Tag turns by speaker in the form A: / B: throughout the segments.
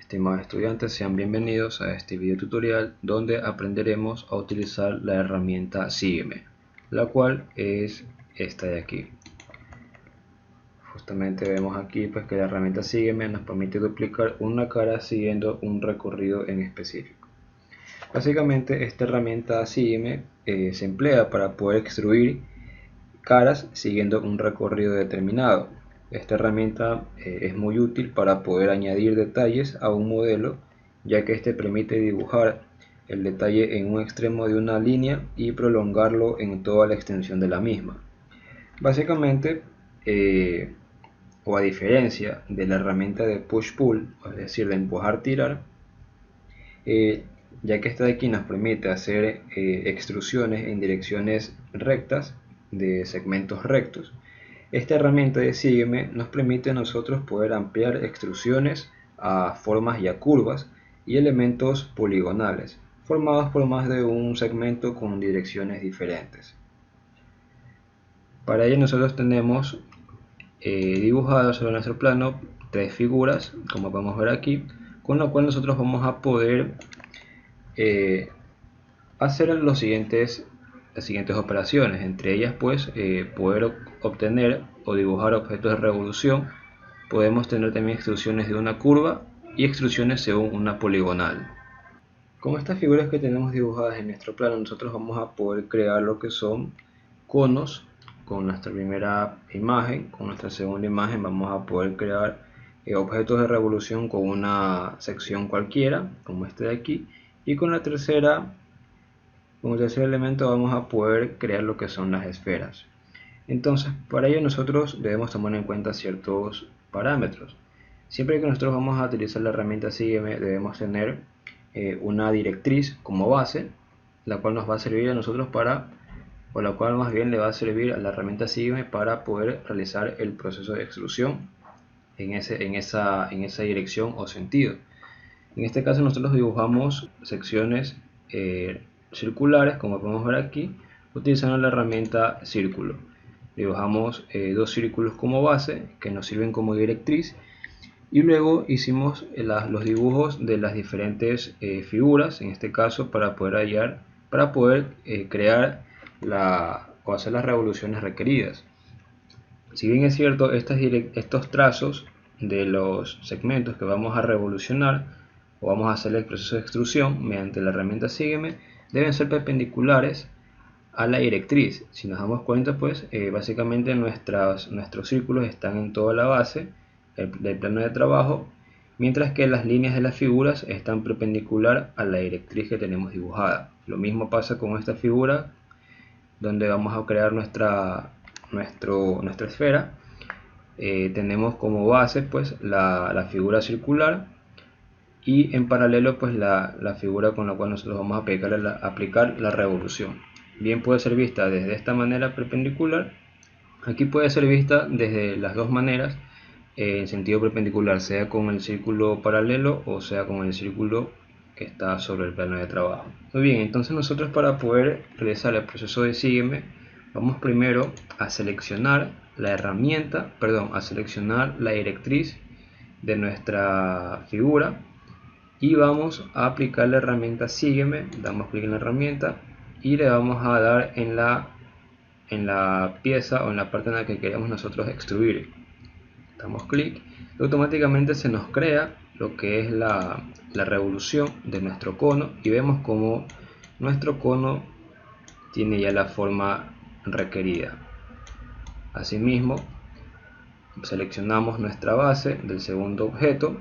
A: Estimados estudiantes, sean bienvenidos a este video tutorial donde aprenderemos a utilizar la herramienta Sígueme, la cual es esta de aquí. Justamente vemos aquí pues que la herramienta Sígueme nos permite duplicar una cara siguiendo un recorrido en específico. Básicamente esta herramienta Sígueme se emplea para poder extruir caras siguiendo un recorrido determinado. Esta herramienta es muy útil para poder añadir detalles a un modelo, ya que este permite dibujar el detalle en un extremo de una línea y prolongarlo en toda la extensión de la misma. Básicamente, o a diferencia de la herramienta de push-pull, es decir, de empujar-tirar, ya que esta de aquí nos permite hacer extrusiones en direcciones rectas de segmentos rectos. Esta herramienta de Sígueme nos permite a nosotros poder ampliar extrusiones a formas y a curvas y elementos poligonales formados por más de un segmento con direcciones diferentes. Para ello nosotros tenemos dibujadas sobre nuestro plano tres figuras, como podemos ver aquí, con lo cual nosotros vamos a poder hacer las siguientes operaciones, entre ellas pues poder obtener o dibujar objetos de revolución. Podemos tener también extrusiones de una curva y extrusiones según una poligonal. Con estas figuras que tenemos dibujadas en nuestro plano, nosotros vamos a poder crear lo que son conos. Con nuestra primera imagen, con nuestra segunda imagen vamos a poder crear objetos de revolución con una sección cualquiera, como este de aquí, y con la tercera, como tercer elemento, vamos a poder crear lo que son las esferas. Entonces, para ello nosotros debemos tomar en cuenta ciertos parámetros. Siempre que nosotros vamos a utilizar la herramienta Sígueme, debemos tener una directriz como base, la cual nos va a servir a nosotros o la cual más bien le va a servir a la herramienta Sígueme para poder realizar el proceso de extrusión en esa dirección o sentido. En este caso nosotros dibujamos secciones circulares, como podemos ver aquí, utilizando la herramienta círculo. Dibujamos dos círculos como base que nos sirven como directriz, y luego hicimos los dibujos de las diferentes figuras, en este caso para poder crear o hacer las revoluciones requeridas. Si bien es cierto, estos trazos de los segmentos que vamos a revolucionar o vamos a hacer el proceso de extrusión mediante la herramienta Sígueme deben ser perpendiculares a la directriz. Si nos damos cuenta, pues básicamente nuestros círculos están en toda la base del plano de trabajo, mientras que las líneas de las figuras están perpendicular a la directriz que tenemos dibujada. Lo mismo pasa con esta figura, donde vamos a crear nuestra esfera. Tenemos como base pues la figura circular, y en paralelo pues la figura con la cual nosotros vamos a aplicar la revolución. Bien puede ser vista desde esta manera perpendicular, aquí puede ser vista desde las dos maneras en sentido perpendicular, sea con el círculo paralelo o sea con el círculo que está sobre el plano de trabajo. Muy bien, entonces nosotros para poder realizar el proceso de Sígueme vamos primero a seleccionar a seleccionar la directriz de nuestra figura y vamos a aplicar la herramienta Sígueme. Damos clic en la herramienta y le vamos a dar en la pieza o en la parte en la que queremos nosotros extruir. Damos clic y automáticamente se nos crea lo que es la revolución de nuestro cono, y vemos como nuestro cono tiene ya la forma requerida. Asimismo, seleccionamos nuestra base del segundo objeto.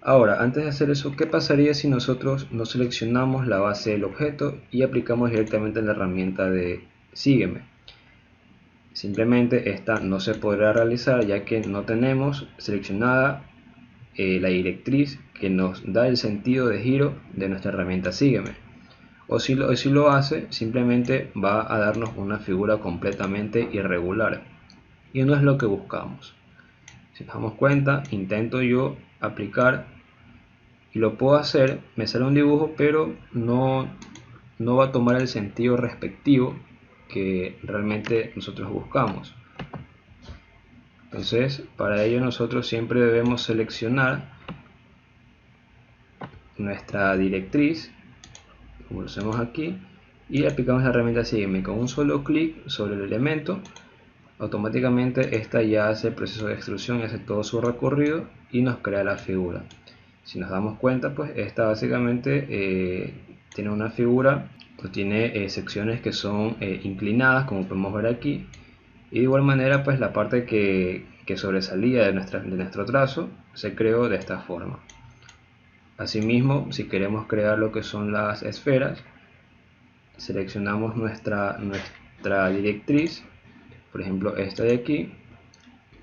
A: Ahora, antes de hacer eso, ¿qué pasaría si nosotros no seleccionamos la base del objeto y aplicamos directamente la herramienta de Sígueme? Simplemente esta no se podrá realizar, ya que no tenemos seleccionada la directriz que nos da el sentido de giro de nuestra herramienta Sígueme. O si lo hace, simplemente va a darnos una figura completamente irregular, y no es lo que buscamos. Si nos damos cuenta, intento yo aplicar y lo puedo hacer, me sale un dibujo, pero no va a tomar el sentido respectivo que realmente nosotros buscamos. Entonces, para ello nosotros siempre debemos seleccionar nuestra directriz, como lo hacemos aquí, y aplicamos la herramienta Sígueme. Con un solo clic sobre el elemento, automáticamente esta ya hace el proceso de extrusión y hace todo su recorrido y nos crea la figura. Si nos damos cuenta, pues esta básicamente tiene una figura, pues tiene secciones que son inclinadas, como podemos ver aquí, y de igual manera pues la parte que sobresalía de nuestro trazo se creó de esta forma. Asimismo, si queremos crear lo que son las esferas, seleccionamos nuestra directriz, por ejemplo esta de aquí,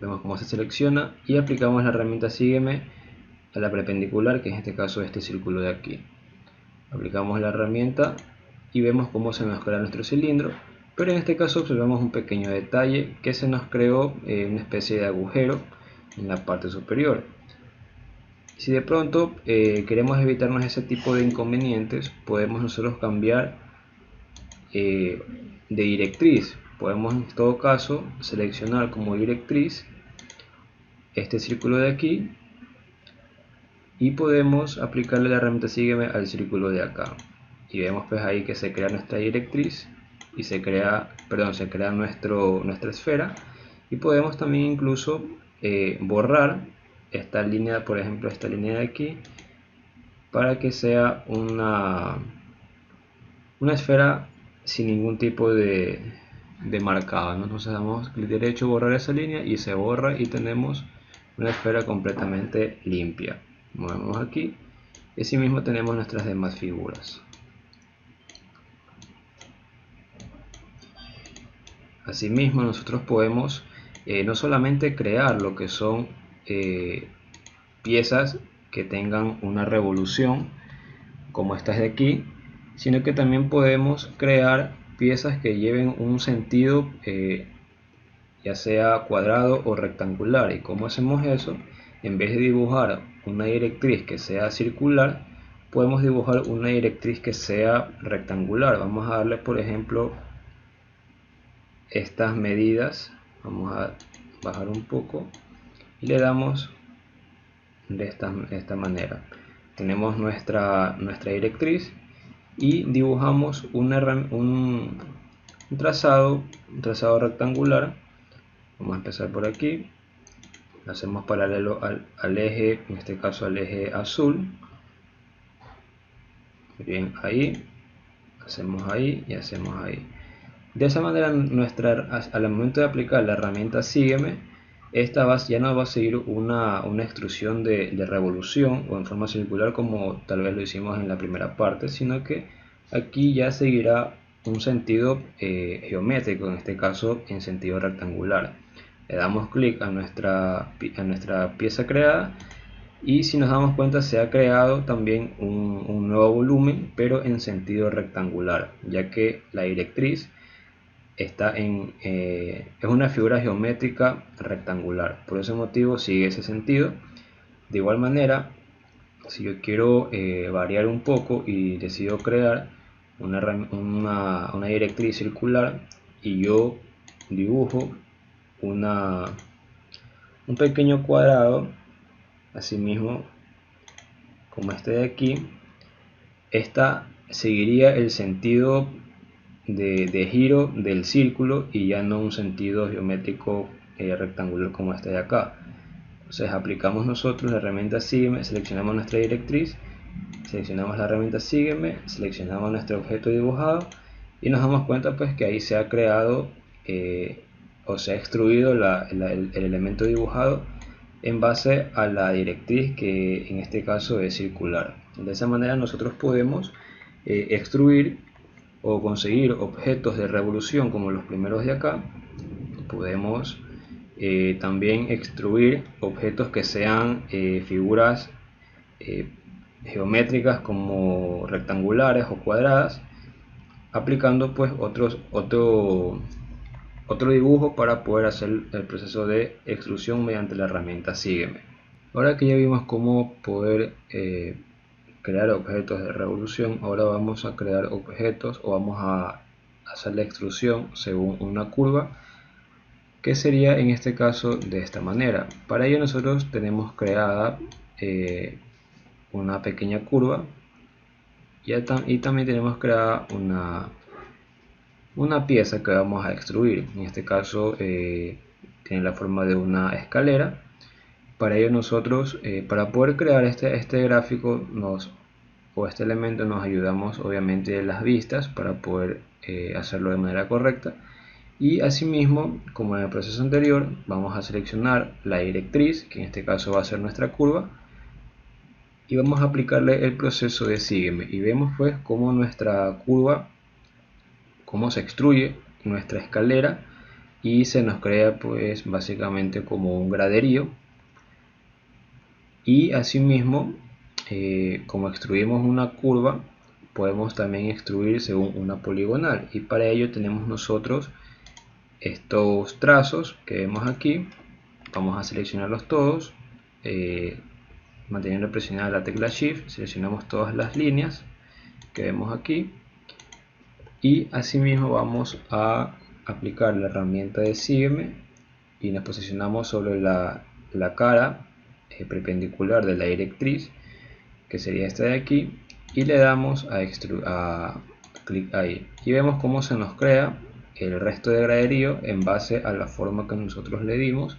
A: vemos cómo se selecciona y aplicamos la herramienta Sígueme a la perpendicular, que en este caso este círculo de aquí. Aplicamos la herramienta y vemos cómo se nos crea nuestro cilindro, pero en este caso observamos un pequeño detalle, que se nos creó una especie de agujero en la parte superior. Si de pronto queremos evitarnos ese tipo de inconvenientes, podemos nosotros cambiar de directriz. Podemos en todo caso seleccionar como directriz este círculo de aquí y podemos aplicarle la herramienta Sígueme al círculo de acá, y vemos pues ahí que se crea nuestra directriz y se crea nuestra esfera, y podemos también incluso borrar esta línea, por ejemplo esta línea de aquí, para que sea una esfera sin ningún tipo de marcado, ¿no? Entonces damos clic derecho, borrar esa línea, y se borra y tenemos una esfera completamente limpia. Movemos aquí y así mismo tenemos nuestras demás figuras. Asimismo nosotros podemos no solamente crear lo que son piezas que tengan una revolución como estas de aquí, sino que también podemos crear piezas que lleven un sentido ya sea cuadrado o rectangular. ¿Y cómo hacemos eso? En vez de dibujar una directriz que sea circular, podemos dibujar una directriz que sea rectangular. Vamos a darle por ejemplo estas medidas, vamos a bajar un poco y le damos de esta manera. Tenemos nuestra directriz y dibujamos un trazado rectangular. Vamos a empezar por aquí, lo hacemos paralelo al eje, en este caso al eje azul. Bien, ahí hacemos ahí y hacemos ahí. De esa manera al momento de aplicar la herramienta Sígueme, esta ya no va a seguir una extrusión de revolución o en forma circular como tal vez lo hicimos en la primera parte, sino que aquí ya seguirá un sentido geométrico, en este caso en sentido rectangular. Le damos clic a nuestra pieza creada y si nos damos cuenta se ha creado también un nuevo volumen, pero en sentido rectangular, ya que la directriz está es una figura geométrica rectangular, por ese motivo sigue ese sentido. De igual manera, si yo quiero variar un poco y decido crear una directriz circular y yo dibujo un pequeño cuadrado, asimismo como este de aquí, esta seguiría el sentido de giro del círculo y ya no un sentido geométrico rectangular como este de acá. Entonces aplicamos nosotros la herramienta Sígueme, seleccionamos nuestra directriz, seleccionamos la herramienta Sígueme, seleccionamos nuestro objeto dibujado y nos damos cuenta pues que ahí se ha creado o se ha extruido el elemento dibujado en base a la directriz, que en este caso es circular. De esa manera nosotros podemos extruir o conseguir objetos de revolución como los primeros de acá. Podemos también extruir objetos que sean figuras geométricas como rectangulares o cuadradas, aplicando pues otro dibujo para poder hacer el proceso de extrusión mediante la herramienta Sígueme. Ahora que ya vimos cómo poder crear objetos de revolución, ahora vamos a crear objetos o vamos a hacer la extrusión según una curva, que sería en este caso de esta manera. Para ello nosotros tenemos creada una pequeña curva y también tenemos creada una pieza que vamos a extruir. En este caso tiene la forma de una escalera. Para ello nosotros, para poder crear este gráfico o este elemento, nos ayudamos obviamente de las vistas para poder hacerlo de manera correcta. Y asimismo, como en el proceso anterior, vamos a seleccionar la directriz, que en este caso va a ser nuestra curva, y vamos a aplicarle el proceso de sígueme. Y vemos pues cómo nuestra curva, cómo se extruye nuestra escalera y se nos crea pues básicamente como un graderío. Y asimismo, como extruimos una curva, podemos también extruir según una poligonal, y para ello tenemos nosotros estos trazos que vemos aquí. Vamos a seleccionarlos todos, manteniendo presionada la tecla Shift, seleccionamos todas las líneas que vemos aquí, y asimismo vamos a aplicar la herramienta de sígueme y nos posicionamos sobre la cara perpendicular de la directriz, que sería esta de aquí, y le damos a clic ahí, y vemos cómo se nos crea el resto de graderío en base a la forma que nosotros le dimos,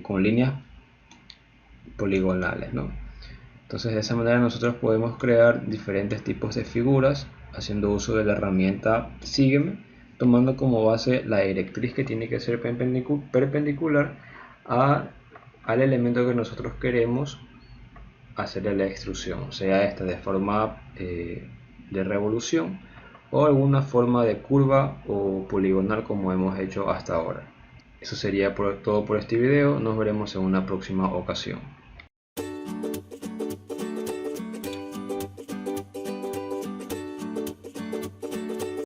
A: con líneas poligonales, ¿no? Entonces de esa manera nosotros podemos crear diferentes tipos de figuras haciendo uso de la herramienta sígueme, tomando como base la directriz que tiene que ser perpendicular al elemento que nosotros queremos hacerle la extrusión, sea esta de forma de revolución o alguna forma de curva o poligonal como hemos hecho hasta ahora. Eso sería todo por este video, nos veremos en una próxima ocasión.